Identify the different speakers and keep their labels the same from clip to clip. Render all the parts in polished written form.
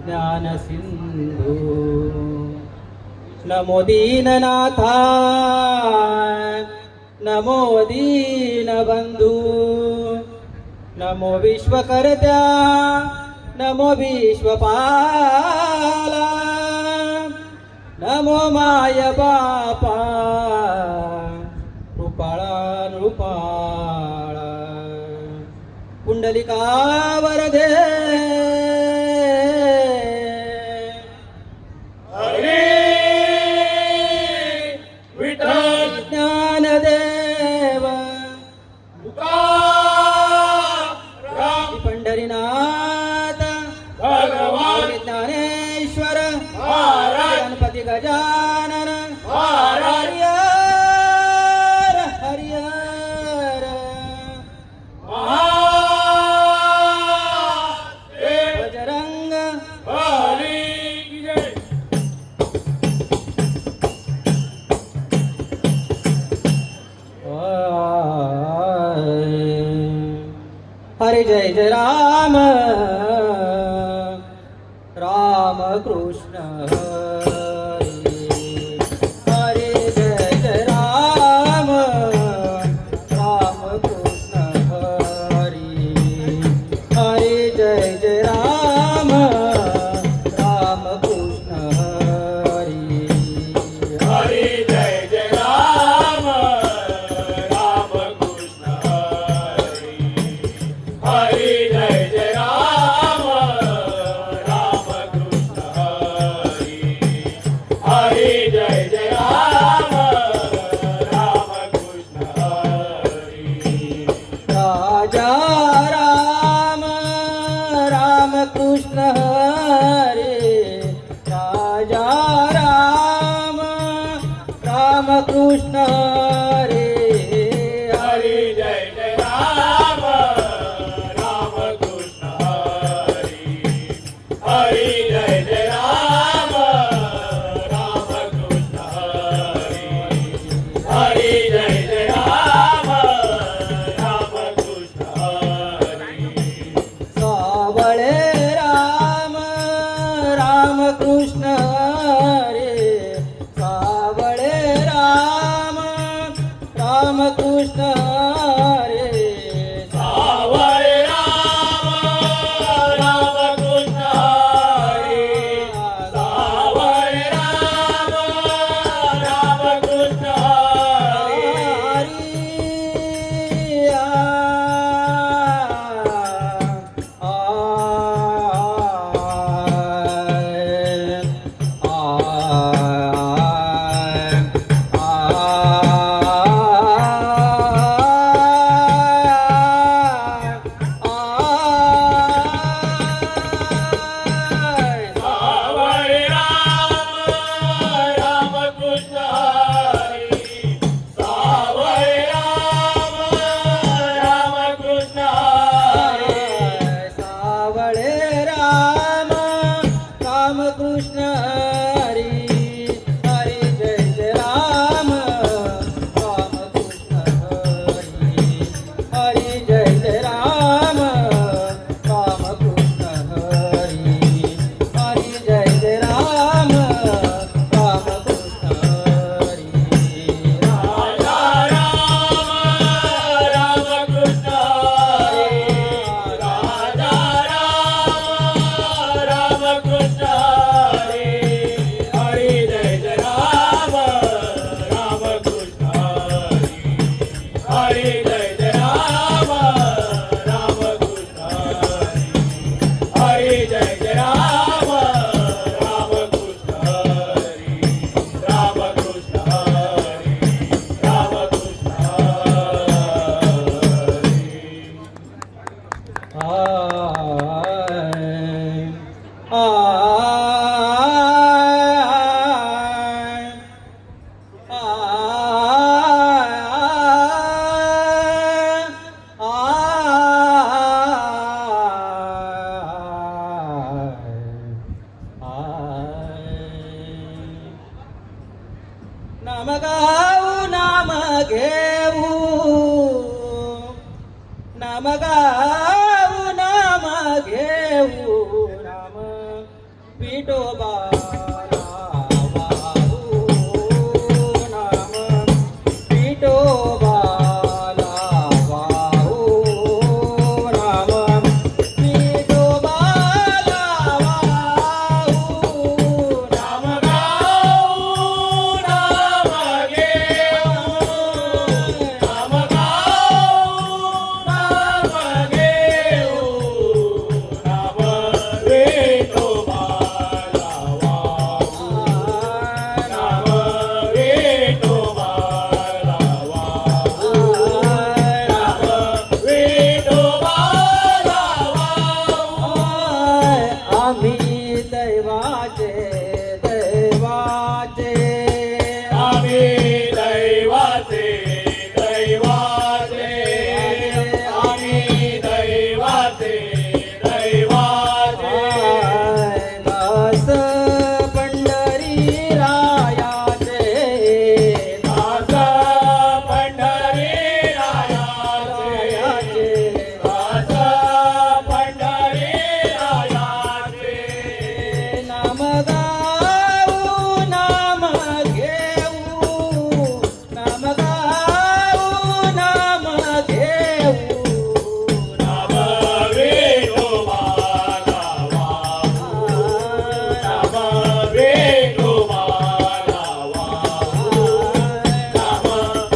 Speaker 1: ज्ञान सिंधू नमो दीननाथा नमो दीनबंधू नमो विश्वकर्त्या नमो विश्वपाला नमो माय बापा कृपाळा नृपाळा पुंडलिका वरदे
Speaker 2: हरी विठ्ठल
Speaker 1: ज्ञानदेव
Speaker 2: तुकाराम
Speaker 1: पंढरीनाथ
Speaker 2: भगवान
Speaker 1: ज्ञानेश्वर
Speaker 2: महाराज
Speaker 1: गणपती गजानन
Speaker 2: महाराज
Speaker 1: हरिहर हरिहर
Speaker 2: महादेव
Speaker 1: बजरंग
Speaker 2: हरी की जय
Speaker 1: हरे जय जय राम राम कृष्ण हरी हरे जय जय राम राम कृष्ण हरी हरे जय जय राम राम कृष्ण हरी
Speaker 2: हरी जय जय राम राम कृष्ण हरी हरी जय जय राम राम कृष्ण हरी हरी जय जय राम राम कृष्ण हरी
Speaker 1: राजा राम राम कृष्ण हरे राजा राम राम कृष्ण हरे
Speaker 2: हरी जय जय राम राम कृष्ण हरी हरी जय जय राम राम कृष्ण हरी हरी जय जय राम राम कृष्ण हरी
Speaker 1: सावळे राम राम कृष्ण हरे सावळे राम राम कृष्ण हरे
Speaker 2: सावळे राम राम कृष्ण हरी सावळे राम राम कृष्ण हरी सावळे राम राम कृष्ण हरी सावळे राम राम कृष्ण हरी
Speaker 1: सावळे राम राम कृष्ण हरी हरी जय जय राम राम कृष्ण हरी हरी जय जय राम राम कृष्ण हरी हरी जय जय राम राम कृष्ण हरी
Speaker 2: राजा राम राम कृष्ण हरी राजा राम राम कृष्ण हरी हरी जय जय राम राम कृष्ण हरी हरी जय जय राम राम कृष्ण हरी हरी जय जय राम राम कृष्ण हरी राम कृष्ण हरी राम कृष्ण
Speaker 1: नाम गाऊ नाम घेऊ नाम गाऊ नाम घेऊ नाम विठोबाला वाहू नाम विठोबाला वाहू नाम विठोबाला वाहू
Speaker 2: नाम गाऊ नाम घेऊ नाम गाऊ नाम घेऊ नाम विठोबाला वाहू नाम विठोबाला वाहू नाम विठोबाला वाहू
Speaker 1: आम्ही दैवाचे दैवाचे
Speaker 2: आम्ही दैवाचे दैवाचे आम्ही दैवाचे दैवाचे
Speaker 1: दास पंढरी रायाचे
Speaker 2: दास पंढरी रायाचे दास पंढरी रायाचे
Speaker 1: नाम गाऊ नाम घेऊ नाम गाऊ नाम घेऊ
Speaker 2: नाम विठोबाला वाहू नाम विठोबाला वाहू नाम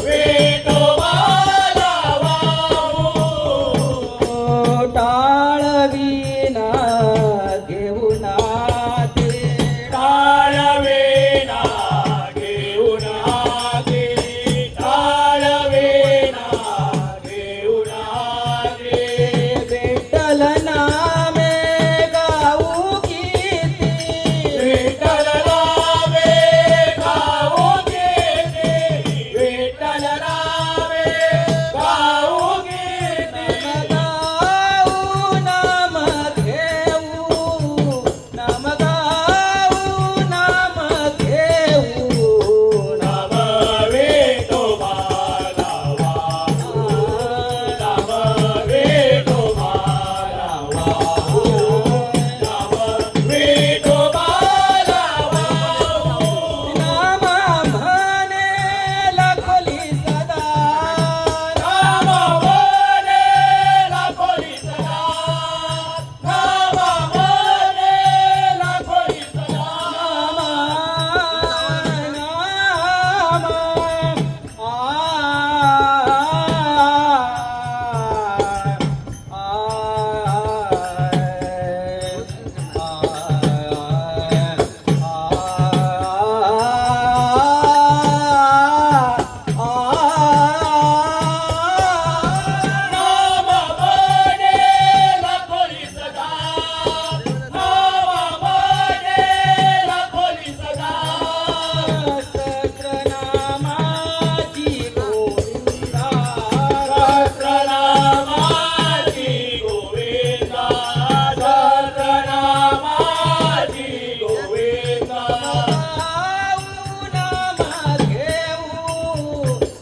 Speaker 2: विठोबाला वाहू
Speaker 1: टाळवीना घेऊ नाते
Speaker 2: टाळवेना घेऊन आगे टाळवेना घेऊन आगे
Speaker 1: विठ्ठल नामे गाऊ किती
Speaker 2: विठ्ठल रामे गाऊ गेले विठ्ठल रामे गाऊ गेले
Speaker 1: गाऊ नाम घेऊ नाम गाऊ नाम घेऊ
Speaker 2: नाम विठोबाला वाहू नाम विठोबाला वाहू नाम विठोबाला वाहू
Speaker 1: नाम म्हणे लखोली सदा
Speaker 2: नाम म्हणे लाखोली सदा नाम म्हणे लाखोली सदा नाम म्हणे लाखोली सदा नाम म्हणे लाखोली सदा
Speaker 1: सहस्रनामाची गोविंदा
Speaker 2: सहस्रनामाची गोविंदा सहस्रनामाची गोविंदा
Speaker 1: गाऊ नाम घेऊ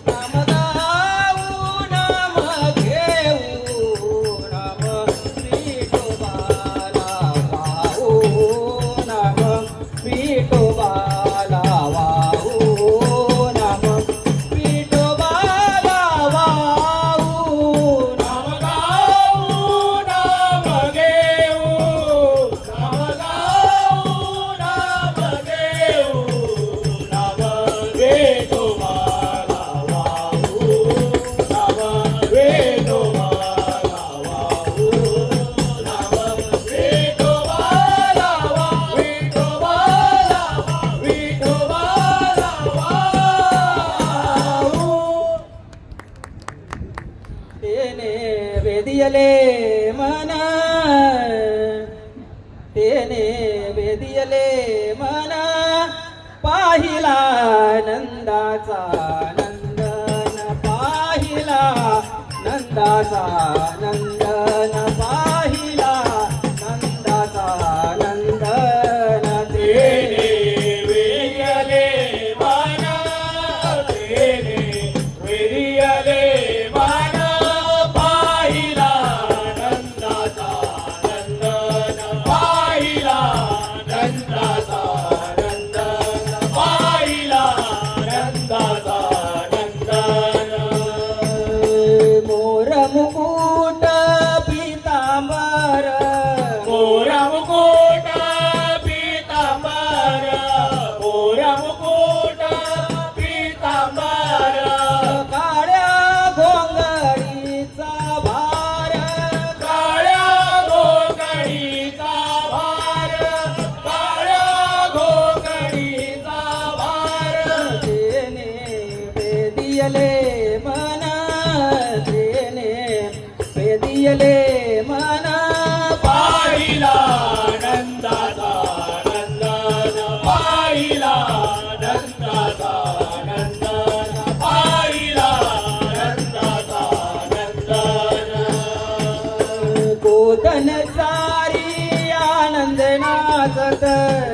Speaker 1: नाम गाऊ नाम घेऊ नाम विठोबाला वाहू नाम विठोबाला वाहू नाम विठोबाला वाहू
Speaker 2: नाम गाऊ नाम घेऊ नाम गाऊ नाम घेऊ नाम विठोबाला वाहू नाम विठोबाला वाहू नाम विठोबाला वाहू विठोबाला विठोबाला वाहू
Speaker 1: तेने वेदियले मन तेने वेदियले मन पाहिला नंदाचा नंदन पाहिला नंदाचा नंदन पाहिला नंदाचा नंदन
Speaker 2: तेने वेरियले वाना तेने वेरियले वाना पाहिला नंदाचा नंदन पाहिला नंद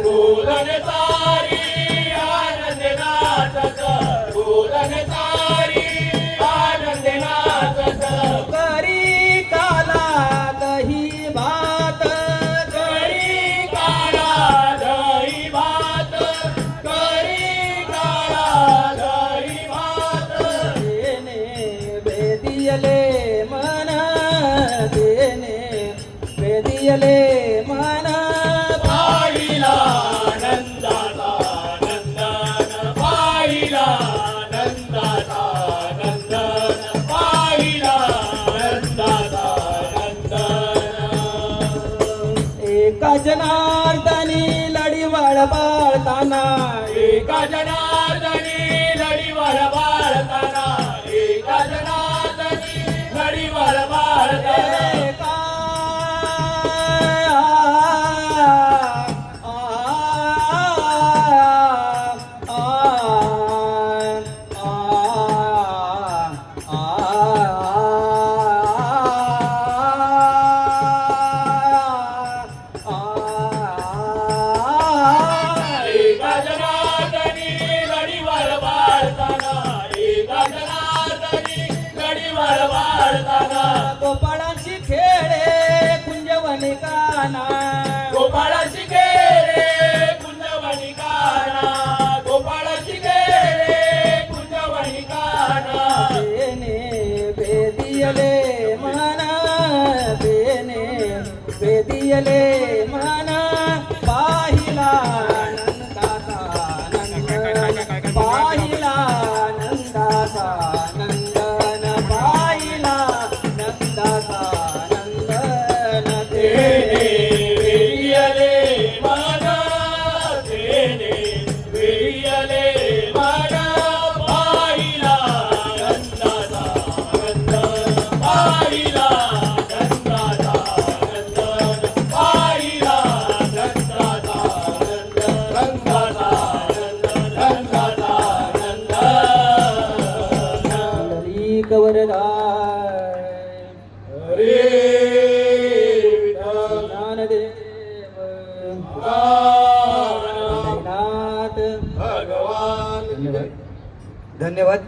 Speaker 2: बोलन सारी आनंद नाचत बोलन सारी आनंद नाचत
Speaker 1: करी काला दही भात
Speaker 2: करी काळा दही भात करी काळा दही भात
Speaker 1: देणे वेदियले मन देणे वेदियले मन
Speaker 2: पाहिला नंदाचा नंदन पाहिला नंदाचा नंदन पाहिला नंदाचा नंदन
Speaker 1: एका जनार्दनी लढीवाळ बाळताना
Speaker 2: एका जनार्दनी लढीवर बाळताना एका जनार्दनी लढीवर बाळताना
Speaker 1: एका
Speaker 2: एका जनार्दनी लढीवर बाळताना एका जनार्दनी लढीवर बाळताना
Speaker 1: गोपाळांची खेळे कुंजवनी काना
Speaker 2: गोपाळाची खेळे कुंजवणी काना गोपाळाची खेळे कुंजवणी काना
Speaker 1: देणे वेदियले मन देणे वेदियले मन पाहिला नंदाचा नंदन पाहिला नंदाचा नंदन पाहिला नंदाचा नंदन
Speaker 2: तेने वेरियले माना तेने वेरियले माना पाहिला नंदाचा नंदन पाहिला नंदाचा नंदन पाहिला नंदाचा नंदन रंगाचा नंदन रंगाचा नंदन
Speaker 1: लली कवरदाय
Speaker 2: हरे विठ्ठल
Speaker 1: ज्ञानदेव
Speaker 2: भगवान
Speaker 1: नाथ
Speaker 2: भगवान
Speaker 1: धन्यवाद